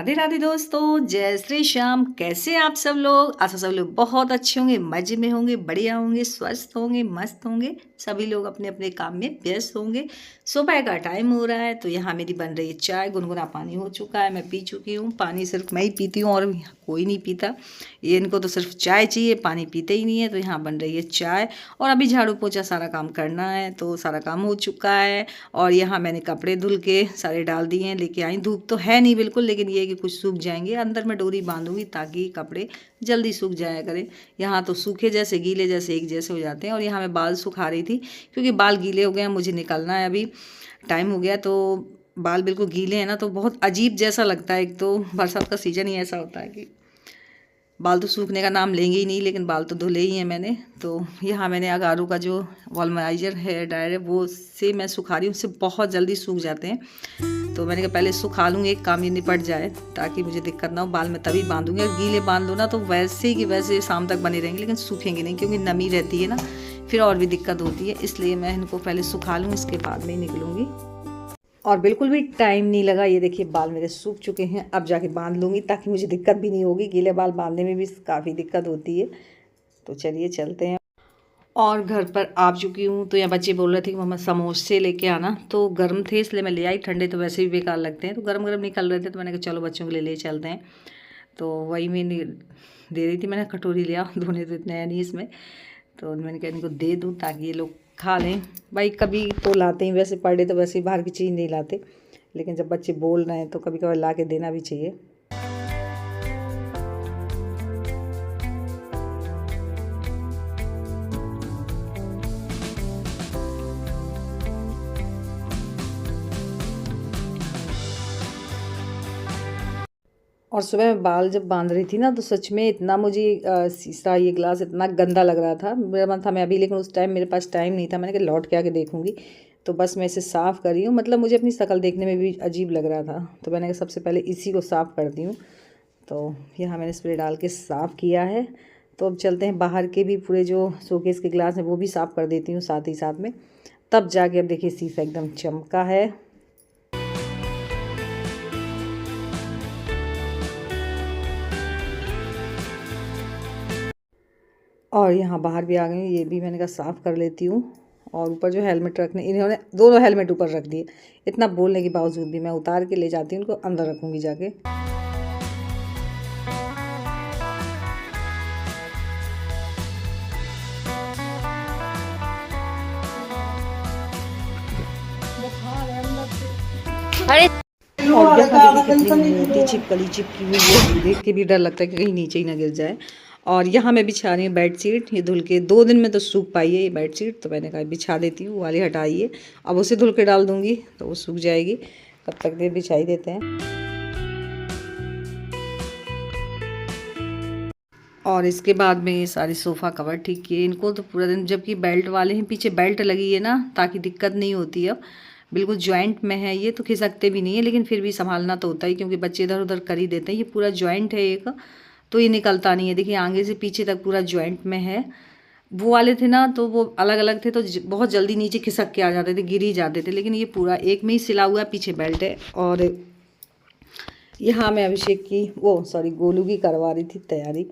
राधे राधे दोस्तों, जय श्री श्याम। कैसे आप सब लोग? आशा सब लोग बहुत अच्छे होंगे, मजे में होंगे, बढ़िया होंगे, स्वस्थ होंगे, मस्त होंगे। सभी लोग अपने अपने काम में व्यस्त होंगे। सुबह का टाइम हो रहा है तो यहाँ मेरी बन रही है चाय। गुनगुना पानी हो चुका है, मैं पी चुकी हूँ। पानी सिर्फ मैं ही पीती हूँ और कोई नहीं पीता। ये इनको तो सिर्फ चाय चाहिए, पानी पीते ही नहीं है। तो यहाँ बन रही है चाय और अभी झाड़ू पोछा सारा काम करना है, तो सारा काम हो चुका है। और यहाँ मैंने कपड़े धुल के सारे डाल दिए हैं, लेके आई। धूप तो है नहीं बिल्कुल, लेकिन ये है कि कुछ सूख जाएंगे। अंदर मैं डोरी बांधूंगी ताकि कपड़े जल्दी सूख जाया करें। यहाँ तो सूखे जैसे गीले जैसे एक जैसे हो जाते हैं। और यहाँ मैं बाल सुखा रही थी क्योंकि बाल गीले हो गए हैं, मुझे निकलना है। अभी टाइम हो गया तो बाल बिल्कुल गीले हैं ना, तो बहुत अजीब जैसा लगता है। एक तो बरसात का सीज़न ही ऐसा होता है कि बाल तो सूखने का नाम लेंगे ही नहीं, लेकिन बाल तो धुले ही हैं मैंने। तो यहाँ मैंने अगारू का जो वॉल्मराइजर हेयर ड्रायर है वो से मैं सुखा रही हूँ, उससे बहुत जल्दी सूख जाते हैं। तो मैंने कहा पहले सुखा लूँगी, एक काम ये निपट जाए ताकि मुझे दिक्कत ना हो। बाल में तभी बांधूंगी, और गीले बांध लो ना तो वैसे कि वैसे शाम तक बने रहेंगे, लेकिन सूखेंगे नहीं क्योंकि नमी रहती है ना, फिर और भी दिक्कत होती है। इसलिए मैं इनको पहले सुखा लूँ, इसके बाद में ही निकलूँगी। और बिल्कुल भी टाइम नहीं लगा। ये देखिए बाल मेरे सूख चुके हैं, अब जाके बांध लूँगी ताकि मुझे दिक्कत भी नहीं होगी। गीले बाल बांधने में भी काफ़ी दिक्कत होती है। तो चलिए चलते हैं। और घर पर आ चुकी हूँ। तो यहाँ बच्चे बोल रहे थे कि मम्मा समोसे लेके आना, तो गर्म थे इसलिए मैं ले आई। ठंडे तो वैसे भी बेकार लगते हैं, तो गर्म गर्म निकल रहे थे तो मैंने कहा चलो बच्चों के लिए ले चलते हैं। तो वही मैं दे रही थी, मैंने कटोरी लिया, धोने तो इतना है नहीं इसमें। तो मैंने कहा इनको दे दूँ ताकि ये लोग खा लें। भाई कभी तो लाते ही, वैसे पर डे तो वैसे ही बाहर की चीज़ नहीं लाते, लेकिन जब बच्चे बोल रहे हैं तो कभी कभी ला के देना भी चाहिए। और सुबह में बाल जब बांध रही थी ना, तो सच में इतना मुझे शीशा ये ग्लास इतना गंदा लग रहा था। मेरा मन था मैं अभी, लेकिन उस टाइम मेरे पास टाइम नहीं था। मैंने कहा लौट के आके देखूंगी। तो बस मैं इसे साफ़ कर रही हूँ, मतलब मुझे अपनी शक्ल देखने में भी अजीब लग रहा था, तो मैंने कहा सबसे पहले इसी को साफ़ करती हूँ। तो यहाँ मैंने स्प्रे डाल के साफ़ किया है। तो अब चलते हैं बाहर के भी पूरे जो शोकेस के ग्लास हैं वो भी साफ़ कर देती हूँ साथ ही साथ में। तब जाके अब देखिए शीशा एकदम चमका है। और यहाँ बाहर भी आ गई, ये भी मैंने कहा साफ़ कर लेती हूँ। और ऊपर जो हेलमेट रखने, इन्होंने दोनों हेलमेट ऊपर रख दिए। इतना बोलने के बावजूद भी मैं उतार के ले जाती हूँ, उनको अंदर रखूँगी जाके। अरे और यहाँ देखिए कितनी मोटी छिपकली चिपकी हुई है, देख के भी डर लगता है कि कहीं नीचे ही ना गिर जाए। और यहाँ मैं बिछा रही हूँ बेडशीट। ये धुल के 2 दिन में तो सूख पाई है ये बेडशीट, तो मैंने कहा बिछा देती हूँ, वाली हटाइए। अब उसे धुल के डाल दूँगी तो वो सूख जाएगी। कब तक देर बिछाई देते हैं। और इसके बाद में ये सारी सोफ़ा कवर ठीक किए। इनको तो पूरा दिन, जबकि बेल्ट वाले हैं, पीछे बेल्ट लगी है ना ताकि दिक्कत नहीं होती। अब बिल्कुल जॉइंट में है ये, तो खिसकते भी नहीं है, लेकिन फिर भी संभालना तो होता ही क्योंकि बच्चे इधर उधर कर ही देते हैं। ये पूरा जॉइंट है एक, तो ये निकलता नहीं है। देखिए आगे से पीछे तक पूरा जॉइंट में है। वो वाले थे ना तो वो अलग अलग थे, तो बहुत जल्दी नीचे खिसक के आ जाते थे, गिर ही जाते थे। लेकिन ये पूरा एक में ही सिला हुआ है, पीछे बेल्ट है। और यहाँ मैं अभिषेक की गोलू की करवा रही थी तैयारी।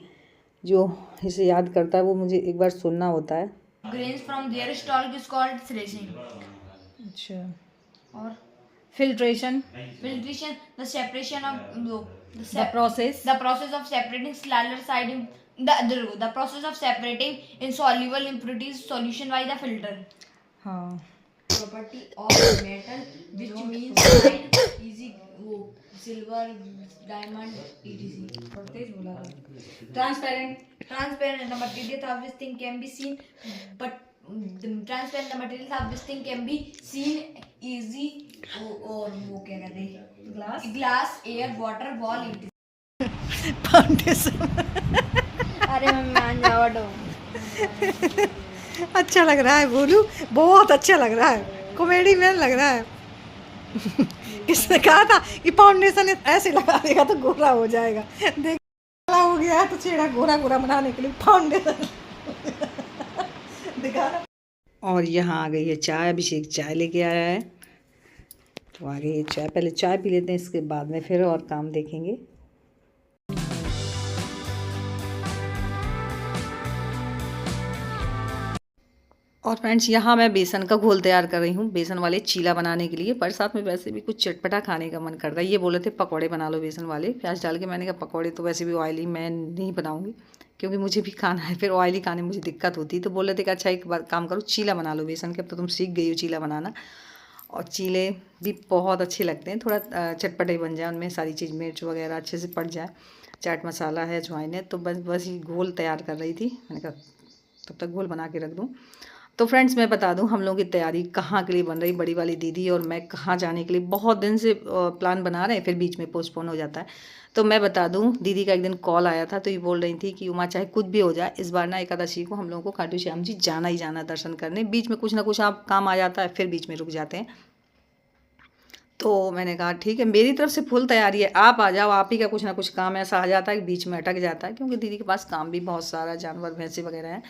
जो इसे याद करता है वो मुझे एक बार सुनना होता है। Grains from their stalk is called threshing. अच्छा, और filtration, the separation of the process, the process of separating smaller side in the process of separating insoluble impurities solution by the filter. हाँ, Property of metal which means fine, easy, silver, diamond, etc. transparent, Transparent, the material of this thing can be seen, but transparent, the material of this thing can be seen easy, और वो क्या कहते हैं, glass, air, water, wall, foundation. अरे मैं मान जावा दो। अच्छा लग रहा है बोलू, बहुत अच्छा लग रहा है, कॉमेडी में लग रहा है। किसने कहा था कि फाउंडेशन ऐसे लगा देगा तो गोरा हो जाएगा? देख काला हो गया तो चेहरा गोरा गोरा बनाने के लिए फाउंडेशन दिखा। और यहाँ आ गई है चाय, अभिषेक चाय लेके आया है। तो आगे ये चाय, पहले चाय पी लेते हैं, इसके बाद में फिर और काम देखेंगे। और फ्रेंड्स यहाँ मैं बेसन का घोल तैयार कर रही हूँ बेसन वाले चीला बनाने के लिए। पर साथ में वैसे भी कुछ चटपटा खाने का मन कर रहा है। ये बोले थे पकौड़े बना लो बेसन वाले, प्याज डाल के। मैंने कहा पकौड़े तो वैसे भी ऑयली मैं नहीं बनाऊँगी, क्योंकि मुझे भी खाना है, फिर ऑयली खाने में मुझे दिक्कत होती है। तो बोले थे कि अच्छा एक बार काम करो, चीला बना लो बेसन के, अब तो तुम सीख गई हो चीला बनाना। और चीले भी बहुत अच्छे लगते हैं, थोड़ा चटपटे बन जाए, उनमें सारी चीज़ मिर्च वगैरह अच्छे से पड़ जाए, चाट मसाला है, अजवाइन है। तो बस ये घोल तैयार कर रही थी। मैंने कहा तब तक घोल बना के रख दूँ। तो फ्रेंड्स मैं बता दूं हम लोगों की तैयारी कहाँ के लिए बन रही, बड़ी वाली दीदी और मैं कहाँ जाने के लिए बहुत दिन से प्लान बना रहे हैं, फिर बीच में पोस्टपोन हो जाता है। तो मैं बता दूं दीदी का एक दिन कॉल आया था, तो ये बोल रही थी कि उमा चाहे कुछ भी हो जाए, इस बार ना एकादशी को हम लोगों को खाटू श्याम जी जाना ही जाना दर्शन करने। बीच में कुछ ना कुछ आप काम आ जाता है, फिर बीच में रुक जाते हैं। तो मैंने कहा ठीक है, मेरी तरफ से फुल तैयारी है, आप आ जाओ। आप ही का कुछ ना कुछ काम ऐसा आ जाता है कि बीच में अटक जाता है, क्योंकि दीदी के पास काम भी बहुत सारा, जानवर भैंसे वगैरह हैं।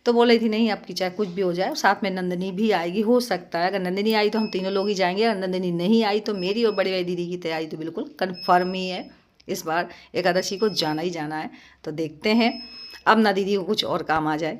तो बोल रही थी नहीं आपकी चाहे कुछ भी हो जाए, साथ में नंदिनी भी आएगी, हो सकता है अगर नंदिनी आई तो हम तीनों लोग ही जाएंगे, अगर नंदिनी नहीं आई तो मेरी और बड़ी वाली दीदी की तैयारी तो बिल्कुल कन्फर्म ही है, इस बार एकादशी को जाना ही जाना है। तो देखते हैं अब ना दीदी को कुछ और काम आ जाए।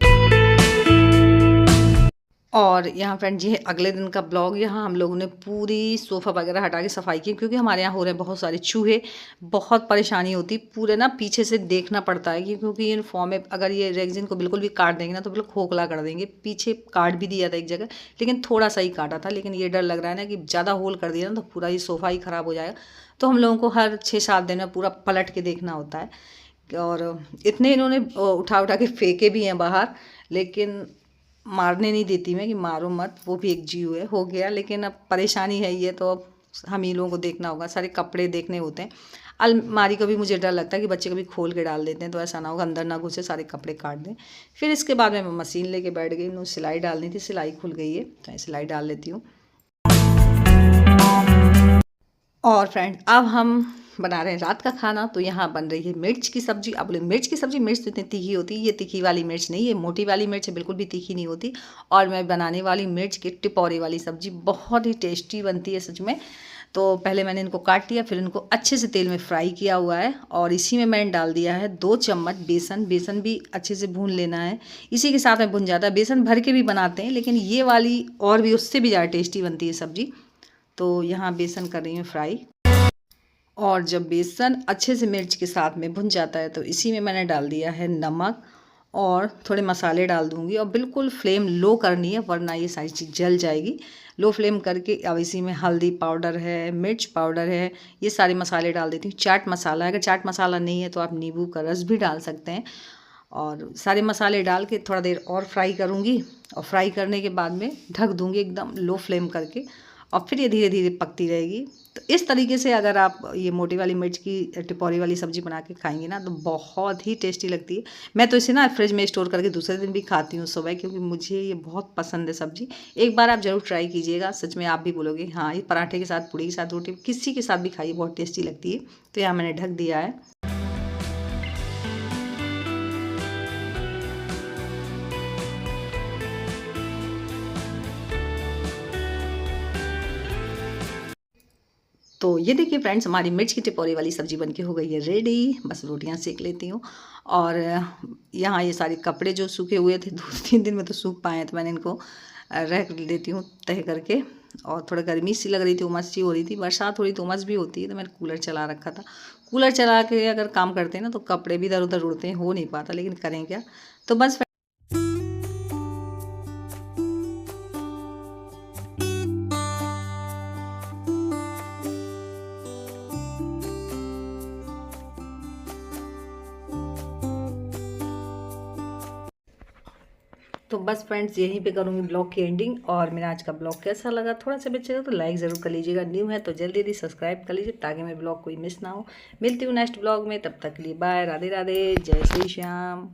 और यहाँ फ्रेंड जी है अगले दिन का ब्लॉग। यहाँ हम लोगों ने पूरी सोफ़ा वगैरह हटा के सफाई की, क्योंकि हमारे यहाँ हो रहे हैं बहुत सारे चूहे, बहुत परेशानी होती, पूरे ना पीछे से देखना पड़ता है क्योंकि ये फॉर्म में अगर ये रेगजिन को बिल्कुल भी काट देंगे ना तो बिल्कुल खोखला कर देंगे। पीछे काट भी दिया था एक जगह, लेकिन थोड़ा सा ही काटा था, लेकिन ये डर लग रहा है ना कि ज़्यादा होल कर दिया ना तो पूरा ये सोफ़ा ही ख़राब हो जाएगा। तो हम लोगों को हर 6-7 दिन में पूरा पलट के देखना होता है। और इतने इन्होंने उठा उठा के फेंके भी हैं बाहर, लेकिन मारने नहीं देती मैं कि मारो मत, वो भी एक जीव है, हो गया। लेकिन अब परेशानी है ये, तो अब हम ही लोगों को देखना होगा, सारे कपड़े देखने होते हैं। अलमारी का भी मुझे डर लगता है कि बच्चे कभी खोल के डाल देते हैं, तो ऐसा ना होगा अंदर ना घुसे, सारे कपड़े काट दें। फिर इसके बाद मैं मशीन लेके बैठ गई, इन्होंने सिलाई डालनी थी, सिलाई खुल गई है तो मैं सिलाई डाल लेती हूँ। और फ्रेंड अब हम बना रहे हैं रात का खाना। तो यहाँ बन रही है मिर्च की सब्जी। अब बोले मिर्च की सब्जी, मिर्च तो इतनी तीखी होती है, ये तीखी वाली मिर्च नहीं, ये मोटी वाली मिर्च है, बिल्कुल भी तीखी नहीं होती। और मैं बनाने वाली मिर्च की टिपौरी वाली सब्जी, बहुत ही टेस्टी बनती है सच में। तो पहले मैंने इनको काट लिया, फिर इनको अच्छे से तेल में फ्राई किया हुआ है, और इसी में मैंने डाल दिया है 2 चम्मच बेसन। बेसन भी अच्छे से भून लेना है, इसी के साथ में भुन जाता है। बेसन भर के भी बनाते हैं, लेकिन ये वाली और भी उससे भी ज़्यादा टेस्टी बनती है सब्जी। तो यहाँ बेसन कर रही हूँ फ्राई। और जब बेसन अच्छे से मिर्च के साथ में भुन जाता है तो इसी में मैंने डाल दिया है नमक, और थोड़े मसाले डाल दूंगी। और बिल्कुल फ्लेम लो करनी है, वरना ये सारी चीज़ जल जाएगी। लो फ्लेम करके अब इसी में हल्दी पाउडर है, मिर्च पाउडर है, ये सारे मसाले डाल देती हूँ। चाट मसाला है, अगर चाट मसाला नहीं है तो आप नींबू का रस भी डाल सकते हैं। और सारे मसाले डाल के थोड़ा देर और फ्राई करूँगी, और फ्राई करने के बाद में ढक दूँगी एकदम लो फ्लेम करके, और फिर ये धीरे धीरे पकती रहेगी। तो इस तरीके से अगर आप ये मोटी वाली मिर्च की टिपौरी वाली सब्ज़ी बना के खाएंगे ना तो बहुत ही टेस्टी लगती है। मैं तो इसे ना फ्रिज में स्टोर करके दूसरे दिन भी खाती हूँ सुबह, क्योंकि मुझे ये बहुत पसंद है सब्ज़ी। एक बार आप ज़रूर ट्राई कीजिएगा, सच में आप भी बोलोगे हाँ, ये पराठे के साथ, पूड़ी के साथ, रोटी किसी के साथ भी खाइए, बहुत टेस्टी लगती है। तो यहाँ मैंने ढक दिया है। तो ये देखिए फ्रेंड्स, हमारी मिर्च की टिपौरी वाली सब्ज़ी बनके हो गई है रेडी। बस रोटियां सेक लेती हूँ। और यहाँ ये सारे कपड़े जो सूखे हुए थे 2-3 दिन में तो सूख पाए हैं, तो मैंने इनको रख देती हूँ तह करके। और थोड़ा गर्मी सी लग रही थी, उमस सी हो रही थी, बरसात हो रही तो उमस भी होती है, तो मैंने कूलर चला रखा था। कूलर चला के अगर काम करते हैं ना तो कपड़े भी इधर उधर उड़ते हैं, हो नहीं पाता, लेकिन करें क्या। तो बस तो बस फ्रेंड्स यहीं पे करूँगी ब्लॉग की एंडिंग। और मेरा आज का ब्लॉग कैसा लगा, थोड़ा सा भी अच्छा लगा तो लाइक ज़रूर कर लीजिएगा। न्यू है तो जल्दी जल्दी सब्सक्राइब कर लीजिए, ताकि मेरे ब्लॉग कोई मिस ना हो। मिलती हूँ नेक्स्ट ब्लॉग में, तब तक के लिए बाय, राधे राधे, जय श्री श्याम।